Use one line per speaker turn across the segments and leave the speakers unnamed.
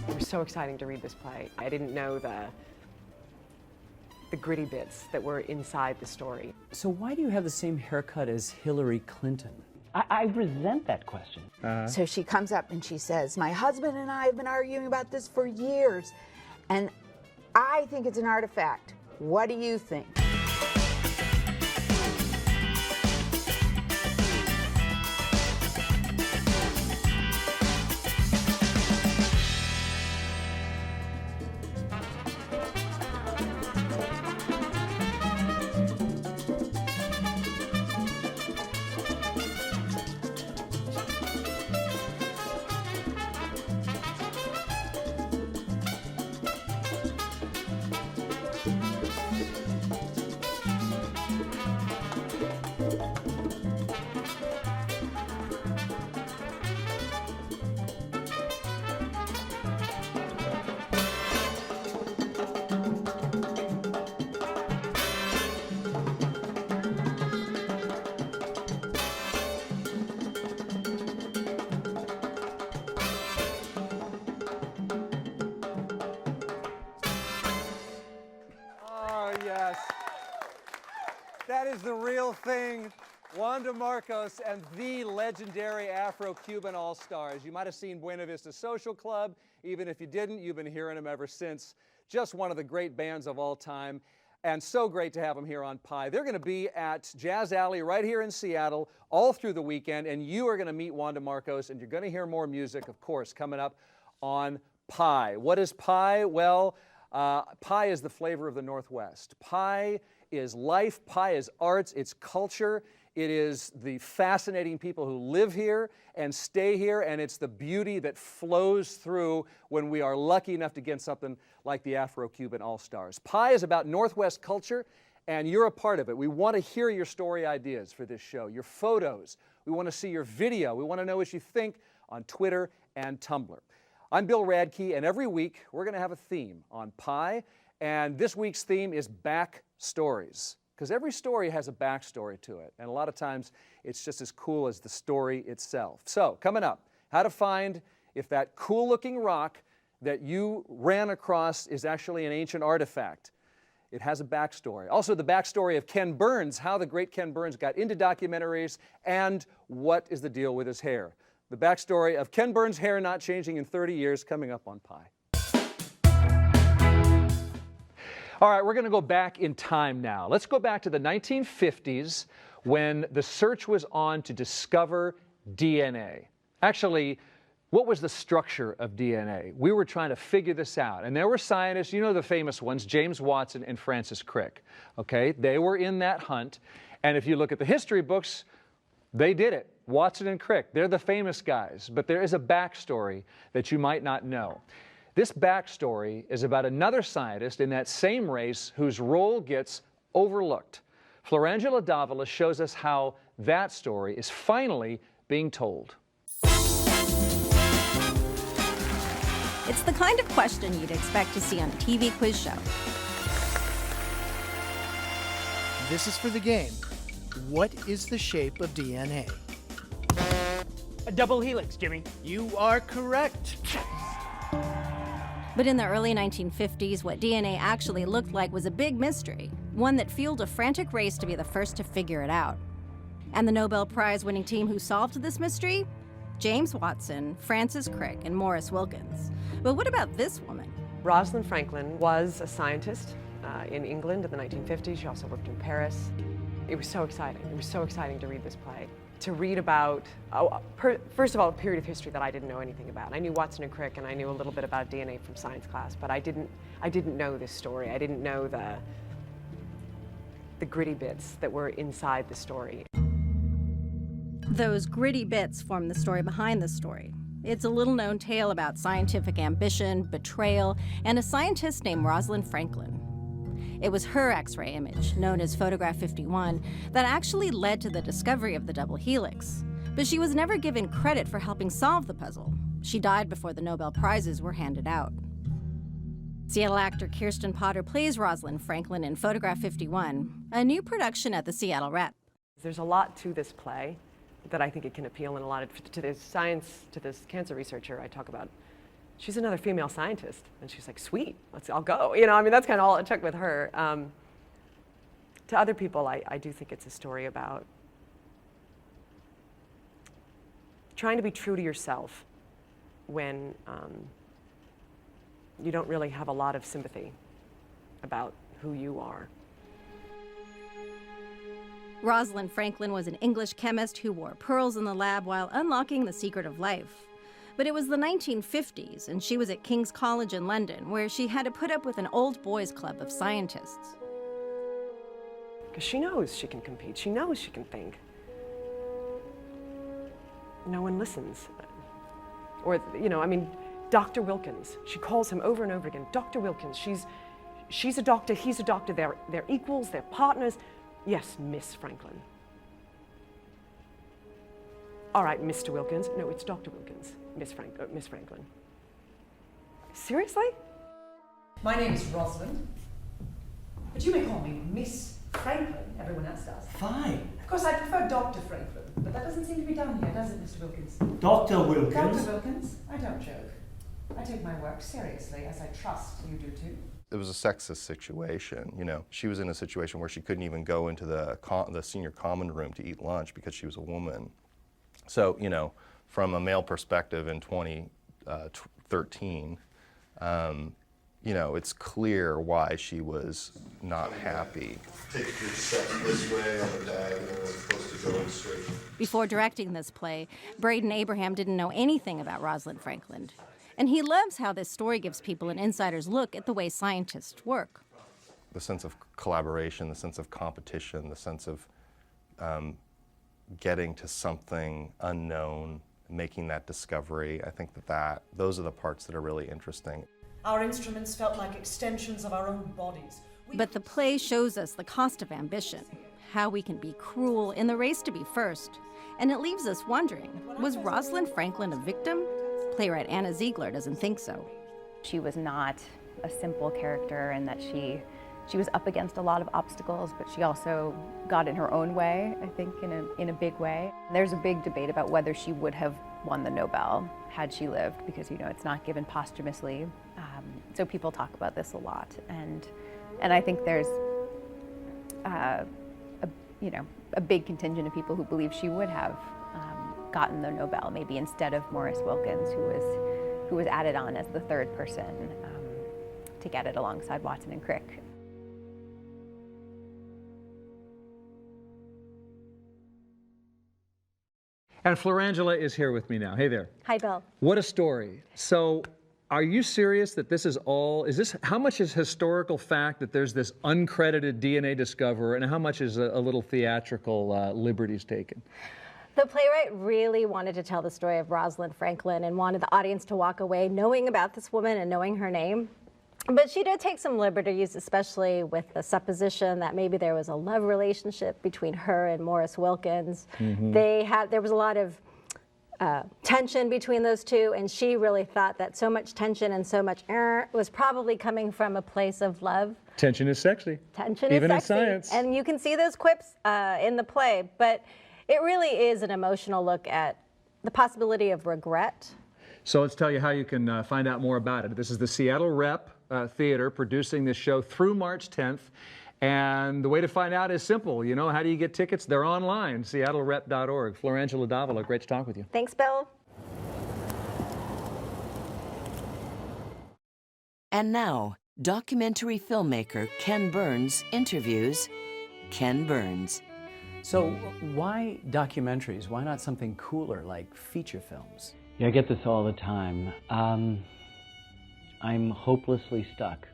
It was so exciting to read this play. I didn't know the gritty bits that were inside the story.
So why do you have the same haircut as Hillary Clinton?
I resent that question.
So she comes up and she says, my husband and I have been arguing about this for years, and I think it's an artifact. What do you think?
That is the real thing. Juan DeMarcos and the legendary Afro-Cuban All-Stars. You might have seen Buena Vista Social Club. Even if you didn't, you've been hearing them ever since. Just one of the great bands of all time. And so great to have them here on Pi. They're going to be at Jazz Alley right here in Seattle all through the weekend. And you are going to meet Juan DeMarcos, and you're going to hear more music, of course, coming up on Pi. What is Pi? Well, Pi is the flavor of the Northwest. Pi is life, Pi is arts, it's culture, it is the fascinating people who live here and stay here, and it's the beauty that flows through when we are lucky enough to get something like the Afro-Cuban All-Stars. Pi is about Northwest culture, and you're a part of it. We want to hear your story ideas for this show, your photos. We want to see your video. We want to know what you think on Twitter and Tumblr. I'm Bill Radke, and every week we're going to have a theme on Pi. And this week's theme is back stories, because every story has a backstory to it, and a lot of times it's just as cool as the story itself. So, coming up, how to find if that cool-looking rock that you ran across is actually an ancient artifact. It has a backstory. Also, the backstory of Ken Burns, how the great Ken Burns got into documentaries, and what is the deal with his hair. The backstory of Ken Burns' hair not changing in 30 years, coming up on Pi. All right, we're going to go back in time now. Let's go back to the 1950s when the search was on to discover DNA. Actually, what was the structure of DNA? We were trying to figure this out. And there were scientists, you know the famous ones, James Watson and Francis Crick. Okay, they were in that hunt. And if you look at the history books, they did it. Watson and Crick, they're the famous guys. But there is a backstory that you might not know. This backstory is about another scientist in that same race whose role gets overlooked. Florangela Davila shows us how that story is finally being told.
It's the kind of question you'd expect to see on a TV quiz show.
This is for the game. What is the shape of DNA?
A double helix, Jimmy.
You are correct.
But in the early 1950s, what DNA actually looked like was a big mystery, one that fueled a frantic race to be the first to figure it out. And the Nobel Prize-winning team who solved this mystery? James Watson, Francis Crick, and Maurice Wilkins. But what about this woman?
Rosalind Franklin was a scientist in England in the 1950s. She also worked in Paris. It was so exciting. It was so exciting to read this play. To read about, first of all, a period of history that I didn't know anything about. I knew Watson and Crick, and I knew a little bit about DNA from science class, but I didn't know this story. I didn't know the gritty bits that were inside the story.
Those gritty bits form the story behind the story. It's a little-known tale about scientific ambition, betrayal, and a scientist named Rosalind Franklin. It was her X-ray image, known as Photograph 51, that actually led to the discovery of the double helix. But she was never given credit for helping solve the puzzle. She died before the Nobel Prizes were handed out. Seattle actor Kirsten Potter plays Rosalind Franklin in Photograph 51, a new production at the Seattle Rep.
There's a lot to this play that I think it can appeal in a lot of, to this cancer researcher I talk about. She's another female scientist, and she's like, sweet, I'll go. You know, I mean, that's kind of all it took with her. To other people, I do think it's a story about trying to be true to yourself when you don't really have a lot of sympathy about who you are.
Rosalind Franklin was an English chemist who wore pearls in the lab while unlocking the secret of life. But it was the 1950s, and she was at King's College in London, where she had to put up with an old boys' club of scientists.
Because she knows she can compete. She knows she can think. No one listens. Or, you know, I mean, Dr. Wilkins. She calls him over and over again. Dr. Wilkins. She's a doctor. He's a doctor. They're equals. They're partners. Yes, Miss Franklin. All right, Mr. Wilkins. No, it's Dr. Wilkins. Miss Franklin. Seriously?
My name is Rosalind, but you may call me Miss Franklin. Everyone else does.
Fine.
Of course, I prefer Dr. Franklin, but that doesn't seem to be done here, does it, Mr. Wilkins?
Dr. Wilkins?
Dr. Wilkins, I don't joke. I take my work seriously, as I trust you do too.
It was a sexist situation, you know. She was in a situation where she couldn't even go into the senior common room to eat lunch because she was a woman. So, you know, from a male perspective in 2013, you know, it's clear why she was not happy.
Take your steps this way on the diagonal as opposed to going straight.
Before directing this play, Braden Abraham didn't know anything about Rosalind Franklin. And he loves how this story gives people an insider's look at the way scientists work.
The sense of collaboration, the sense of competition, the sense of getting to something unknown, making that discovery. I think that those are the parts that are really interesting.
Our instruments felt like extensions of our own bodies.
But the play shows us the cost of ambition, how we can be cruel in the race to be first. And it leaves us wondering, was Rosalind Franklin a victim? Playwright Anna Ziegler doesn't think so.
She was not a simple character, and that she was up against a lot of obstacles, but she also got in her own way, I think, in a big way. There's a big debate about whether she would have won the Nobel had she lived, because, you know, it's not given posthumously. So people talk about this a lot, and I think there's a big contingent of people who believe she would have gotten the Nobel, maybe instead of Maurice Wilkins, who was added on as the third person to get it alongside Watson and Crick.
And Florangela is here with me now. Hey there.
Hi, Bill.
What a story. So, are you serious that this is all, how much is historical fact that there's this uncredited DNA discoverer, and how much is a little theatrical liberties taken?
The playwright really wanted to tell the story of Rosalind Franklin and wanted the audience to walk away knowing about this woman and knowing her name. But she did take some liberties, especially with the supposition that maybe there was a love relationship between her and Maurice Wilkins.
Mm-hmm.
There was a lot of tension between those two, and she really thought that so much tension and so much was probably coming from a place of love.
Tension is sexy.
Tension
Even
is sexy.
in science.
And you can see those quips in the play, but it really is an emotional look at the possibility of regret.
So let's tell you how you can find out more about it. This is the Seattle Rep Theater producing this show through March 10th. And the way to find out is simple. You know, how do you get tickets? They're online, seattlerep.org. Florangela Davila, great to talk with you.
Thanks, Bill.
And now, documentary filmmaker Ken Burns interviews Ken Burns.
So why documentaries? Why not something cooler like feature films?
Yeah, I get this all the time. I'm hopelessly stuck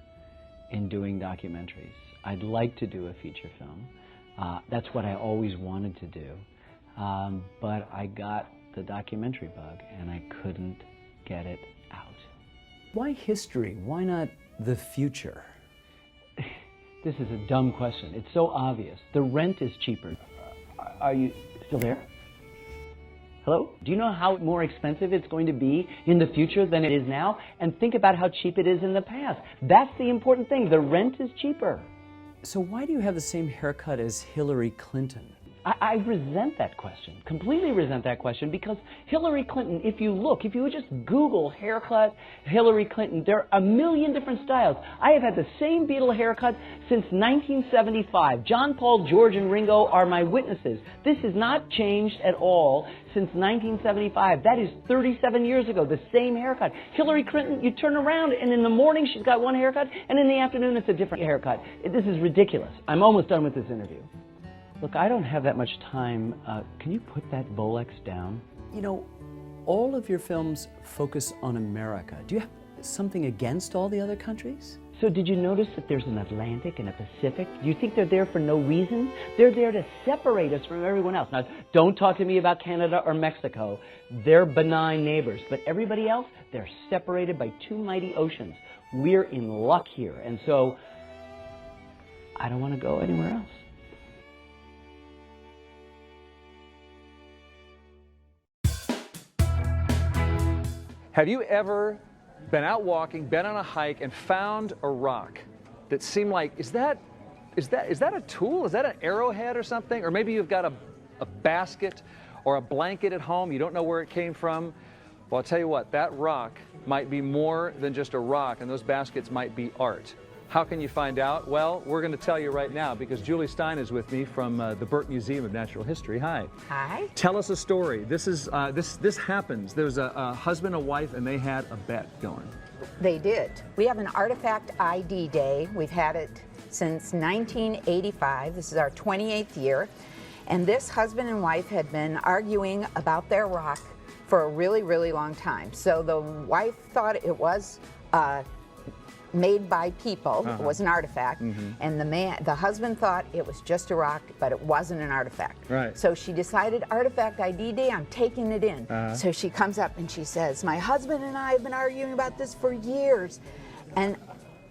in doing documentaries. I'd like to do a feature film. That's what I always wanted to do. But I got the documentary bug and I couldn't get it out.
Why history? Why not the future?
This is a dumb question. It's so obvious. The rent is cheaper. Are you still there? Hello? Do you know how more expensive it's going to be in the future than it is now? And think about how cheap it is in the past. That's the important thing. The rent is cheaper.
So why do you have the same haircut as Hillary Clinton?
I resent that question, completely resent that question, because Hillary Clinton, if you would just Google haircut Hillary Clinton, there are a million different styles. I have had the same Beatle haircut since 1975. John, Paul, George, and Ringo are my witnesses. This has not changed at all since 1975. That is 37 years ago, the same haircut. Hillary Clinton, you turn around, and in the morning she's got one haircut, and in the afternoon it's a different haircut. This is ridiculous. I'm almost done with this interview. Look, I don't have that much time. Can you put that Bolex down?
You know, all of your films focus on America. Do you have something against all the other countries?
So did you notice that there's an Atlantic and a Pacific? Do you think they're there for no reason? They're there to separate us from everyone else. Now, don't talk to me about Canada or Mexico. They're benign neighbors. But everybody else, they're separated by two mighty oceans. We're in luck here. And so, I don't want to go anywhere else.
Have you ever been out walking, been on a hike, and found a rock that seemed like, is that a tool? Is that an arrowhead or something? Or maybe you've got a basket or a blanket at home, you don't know where it came from. Well, I'll tell you what, that rock might be more than just a rock, and those baskets might be art. How can you find out? Well, we're going to tell you right now, because Julie Stein is with me from the Burke Museum of Natural History. Hi.
Hi.
Tell us a story. This happens. There's a husband and wife, and they had a bet going.
They did. We have an artifact ID day. We've had it since 1985. This is our 28th year. And this husband and wife had been arguing about their rock for a really, really long time. So the wife thought it was made by people. It was an artifact, and the husband thought it was just a rock, but it wasn't an artifact.
Right.
So she decided, artifact ID day, I'm taking it in. So she comes up and she says, my husband and I have been arguing about this for years, and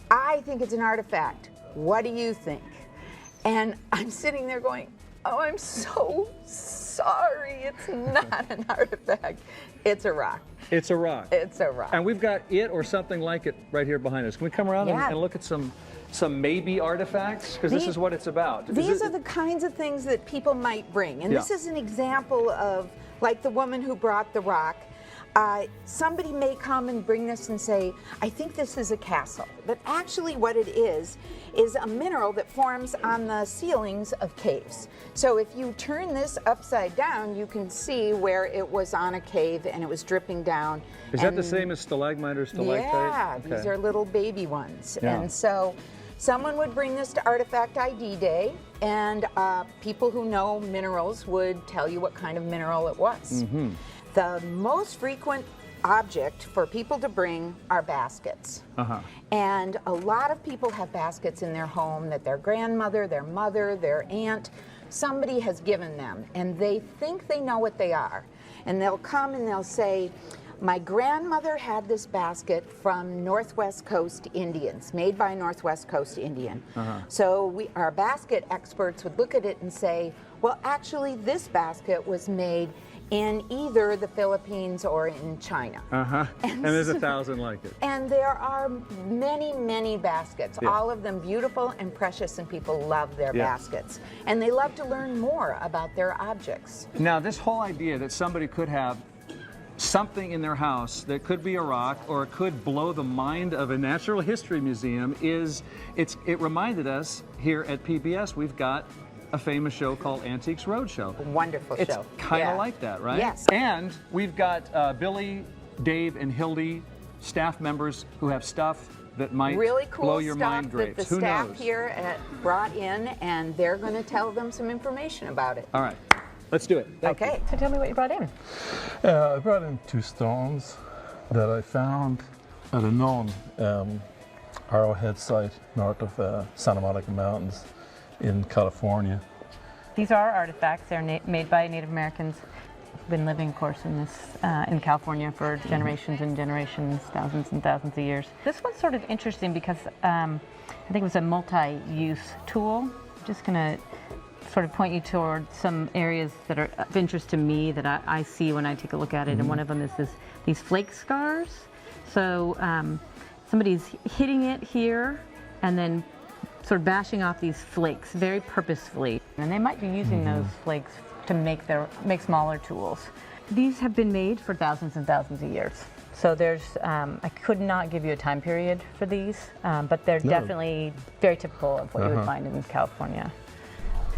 I think it's an artifact. What do you think? And I'm sitting there going, oh, I'm so sorry, it's not an artifact. It's a rock.
It's a rock.
It's a rock.
And we've got it or something like it right here behind us. Can we come around and look at some maybe artifacts? Because this is what it's about.
These are the kinds of things that people might bring. And this is an example of, like the woman who brought the rock. Somebody may come and bring this and say, I think this is a castle. But actually what it is a mineral that forms on the ceilings of caves. So if you turn this upside down, you can see where it was on a cave and it was dripping down.
Is that the same as stalagmite or stalactite?
Yeah, these are little baby ones. Yeah. And so someone would bring this to Artifact ID Day, and people who know minerals would tell you what kind of mineral it was. The most frequent object for people to bring are baskets. And a lot of people have baskets in their home that their grandmother, their mother, their aunt, somebody has given them, and they think they know what they are. And they'll come and they'll say, my grandmother had this basket from Northwest Coast Indians, made by a Northwest Coast Indian. So our basket experts would look at it and say, well, actually this basket was made in either the Philippines or in China.
And there's 1,000 like it.
And there are many, many baskets, all of them beautiful and precious, and people love their baskets. And they love to learn more about their objects.
Now, this whole idea that somebody could have something in their house that could be a rock or it could blow the mind of a natural history museum it reminded us here at PBS, we've got a famous show called Antiques Roadshow.
Wonderful show.
It's kind of like that, right?
Yes.
And we've got Billy, Dave, and Hildy, staff members who have stuff that might
really cool
blow your mind grapes.
That the
Who
staff
knows?
here brought in, and they're going to tell them some information about it.
All right, let's do it. Thank you.
So tell me what you brought in.
I brought in 2 stones that I found at a known arrowhead site north of Santa Monica Mountains in California.
These are artifacts. They're made by Native Americans. Been living, of course, in California for generations and generations, thousands and thousands of years. This one's sort of interesting because I think it was a multi-use tool. I'm just going to sort of point you toward some areas that are of interest to me that I see when I take a look at it, and one of them is these flake scars. So somebody's hitting it here and then sort of bashing off these flakes very purposefully. And they might be using those flakes to make smaller tools. These have been made for thousands and thousands of years. So there's, I could not give you a time period for these, but they're definitely very typical of what you would find in California.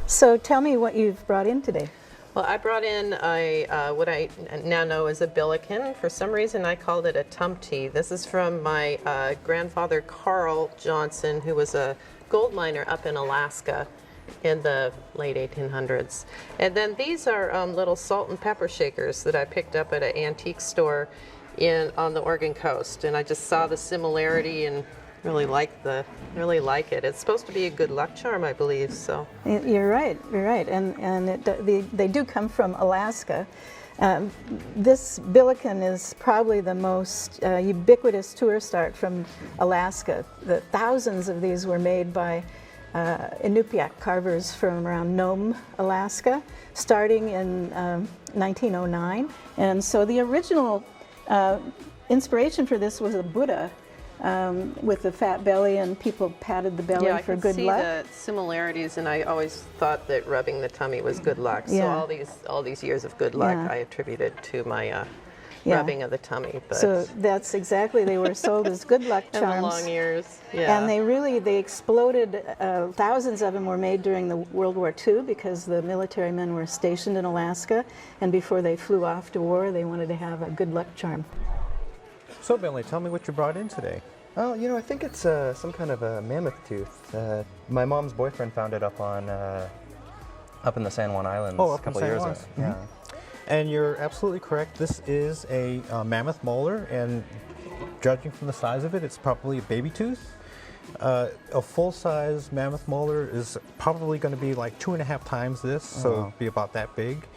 So tell me what you've brought in today.
Well, I brought in what I now know as a billiken. For some reason, I called it a tumty. This is from my grandfather, Carl Johnson, who was a gold miner up in Alaska in the late 1800s. And then these are little salt and pepper shakers that I picked up at an antique store on the Oregon coast. And I just saw the similarity and really like it. It's supposed to be a good luck charm, I believe. So
you're right, and they do come from Alaska. This billiken is probably the most ubiquitous tourist art from Alaska. The thousands of these were made by Inupiaq carvers from around Nome, Alaska, starting in 1909. And so the original inspiration for this was a Buddha with a fat belly, and people patted the belly for good luck.
Yeah, I could see the similarities, and I always thought that rubbing the tummy was good luck. So all these years of good luck I attributed to my rubbing of the tummy. But
so that's exactly, they were sold as good luck charms.
And the long years,
And they exploded. Thousands of them were made during the World War II because the military men were stationed in Alaska, and before they flew off to war, they wanted to have a good luck charm.
So Billy, tell me what you brought in today.
Oh, you know, I think it's some kind of a mammoth tooth. My mom's boyfriend found it up in the San Juan Islands a couple years ago. Yeah.
And you're absolutely correct. This is a mammoth molar, and judging from the size of it, it's probably a baby tooth. A full-size mammoth molar is probably going to be like 2.5 times this, so it'll be about that big.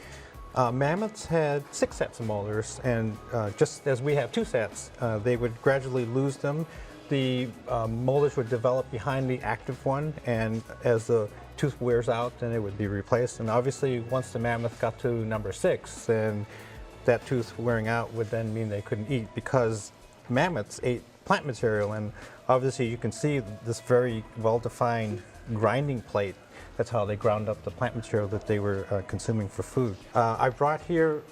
Mammoths had 6 sets of molars, and just as we have 2 sets, they would gradually lose them. The molars would develop behind the active one, and as the tooth wears out, then it would be replaced. And obviously, once the mammoth got to number 6, then that tooth wearing out would then mean they couldn't eat, because mammoths ate plant material, and obviously you can see this very well-defined grinding plate. That's how they ground up the plant material that they were consuming for food. I brought here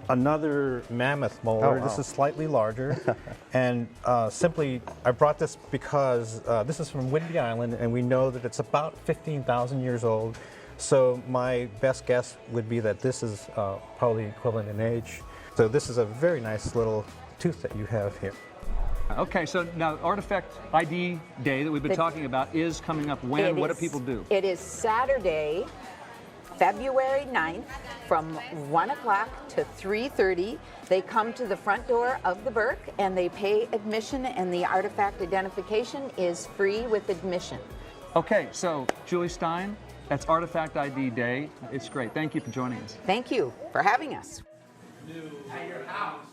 another mammoth molar.
Oh, wow.
This is slightly larger. And simply, I brought this because this is from Whidbey Island, and we know that it's about 15,000 years old. So my best guess would be that this is probably equivalent in age. So this is a very nice little tooth that you have here.
Okay, so now Artifact ID Day that we've been talking about is coming up when? What do people do?
It is Saturday, February 9th from 1 o'clock to 3:30. They come to the front door of the Burke and they pay admission, and the artifact identification is free with admission.
Okay, so Julie Stein, that's Artifact ID Day. It's great. Thank you for joining us.
Thank you for having us.
At your house.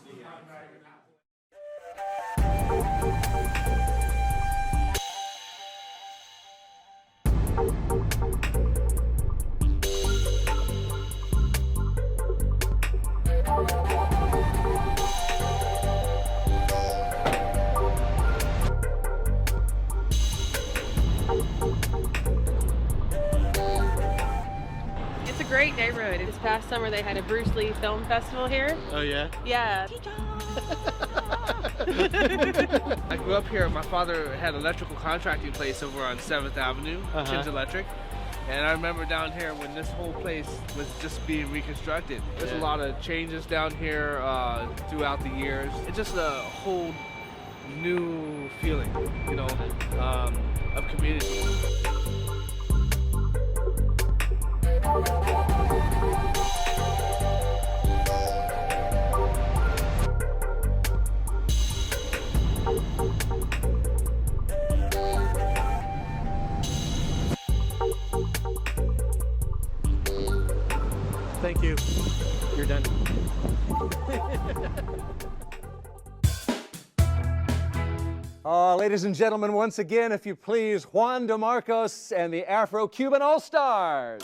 It's a great neighborhood. This past summer they had a Bruce Lee Film Festival here.
Oh yeah?
Yeah.
I grew up here. My father had an electrical contracting place over on 7th Avenue, Chins Electric. And I remember down here when this whole place was just being reconstructed. There's a lot of changes down here throughout the years. It's just a whole new feeling, you know, of community.
Thank you. You're done.
Ladies and gentlemen, once again, if you please, Juan DeMarcos and the Afro-Cuban All-Stars.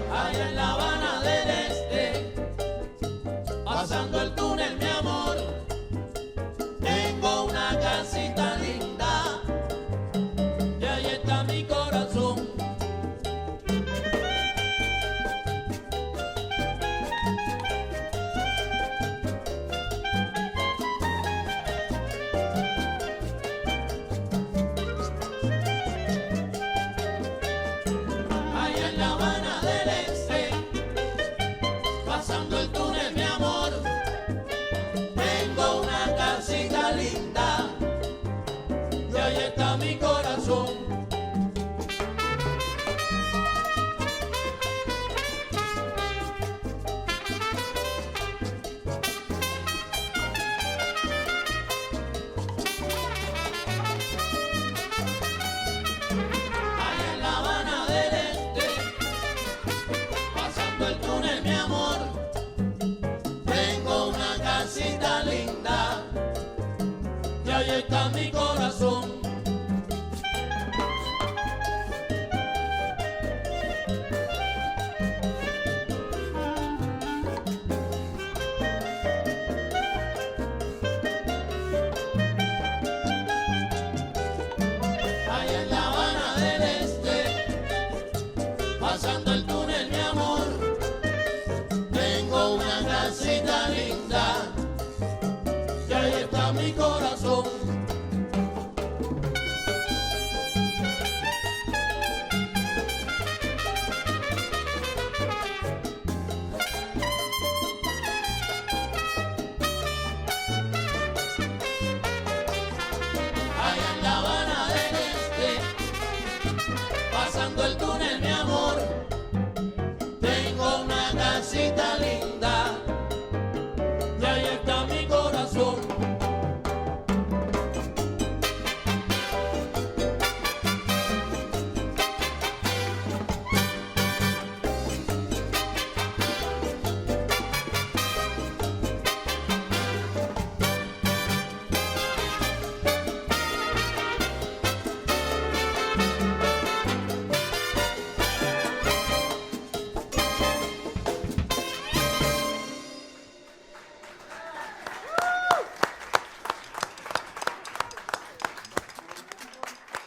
Allá en La Habana del Este, pasando el túnel, mi amor, tengo una casita linda y ahí está mi corazón. Allá en La Habana del Este, pasando el túnel, mi amor, tengo una casita linda y ahí está mi corazón. Allá en La Habana del Este, pasando el túnel, mi amor, tengo una casita linda y ahí está mi corazón. Allá en La Habana del Este, pasando el túnel, mi amor, tengo una casita linda y ahí está mi corazón. Allá en La Habana del Este, pasando el túnel, mi amor, tengo una casita linda y ahí está mi corazón.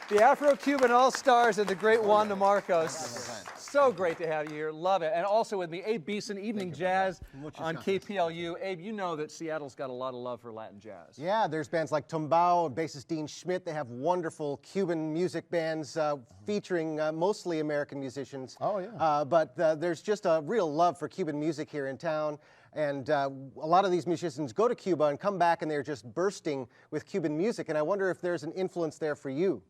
The Afro-Cuban All-Stars and the great Juan DeMarcos. So great to have you here. Love it. And also with me, Abe Beeson, Evening Jazz on KPLU. Abe, you know that Seattle's got a lot of love for Latin jazz.
Yeah, there's bands like Tumbao and bassist Dean Schmidt. They have wonderful Cuban music bands featuring mostly American musicians. Oh, yeah. But there's just a real love for Cuban music here in town. And a lot of these musicians go to Cuba and come back and they're just bursting with Cuban music. And I wonder if there's an influence there for you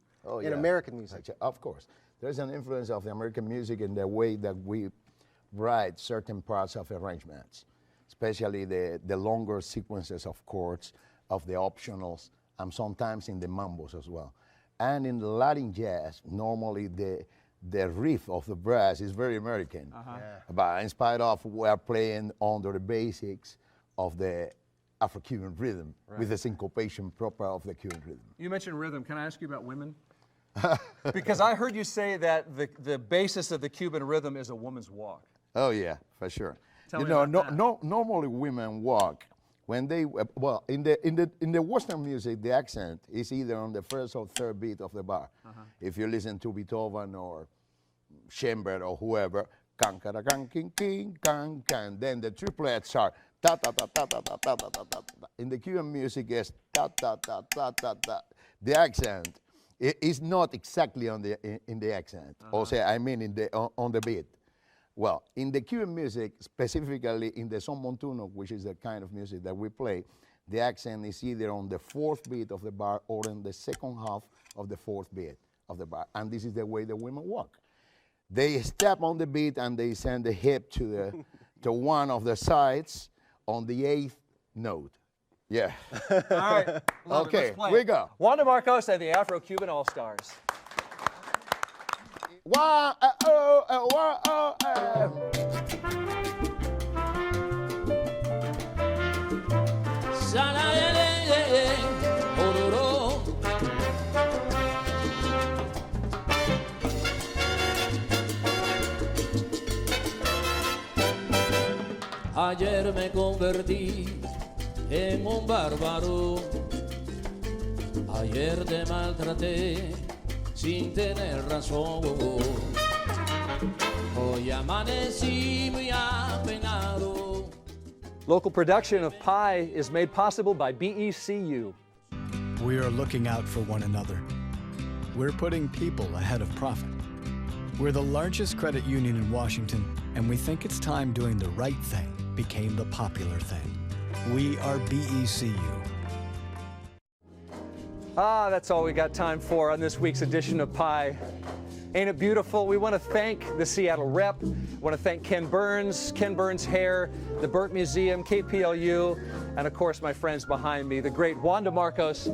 in American music.
Of course. There's an influence of the American music in the way that we write certain parts of arrangements, especially the longer sequences of chords, of the optionals, and sometimes in the mambos as well. And in the Latin jazz, normally the riff of the brass is very American. But in spite of we are playing under the basics of the Afro-Cuban rhythm with the syncopation proper of the Cuban rhythm.
You mentioned rhythm. Can I ask you about women? Because I heard you say that the basis of the Cuban rhythm is a woman's walk.
Oh yeah, for sure.
Tell me about that.
Normally women walk when they well in the Western music the accent is either on the first or third beat of the bar. If you listen to Beethoven or Schubert or whoever, can can can king king can can, then the triplets are ta ta ta ta ta ta ta ta ta ta. In the Cuban music is ta ta ta ta ta ta. The accent It's not exactly on in the accent. Or say, I mean, on the beat. Well, in the Cuban music, specifically in the son montuno, which is the kind of music that we play, the accent is either on the fourth beat of the bar or in the second half of the fourth beat of the bar. And this is the way the women walk. They step on the beat and they send the hip to the to one of the sides on the eighth note. Yeah.
All right.
Okay, we go.
Juan DeMarcos and the Afro-Cuban All-Stars.
Ayer me convertí en un bárbaro. Ayer te maltraté sin tener razón. Hoy amanecí muy apenado.
Local production of Pi is made possible by BECU.
We are looking out for one another. We're putting people ahead of profit. We're the largest credit union in Washington, and we think it's time doing the right thing became the popular thing. We are BECU.
That's all we got time for on this week's edition of Pi. Ain't it beautiful? We want to thank the Seattle Rep. We want to thank Ken Burns Hair, the Burke Museum, KPLU, and of course my friends behind me, the great Juan DeMarcos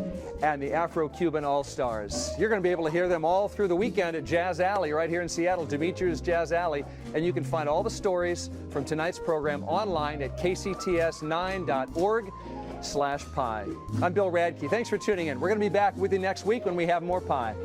and the Afro-Cuban All-Stars. You're going to be able to hear them all through the weekend at Jazz Alley right here in Seattle, Dimitri's Jazz Alley, and you can find all the stories from tonight's program online at kcts9.org/Pi. I'm Bill Radke. Thanks for tuning in. We're going to be back with you next week when we have more Pi.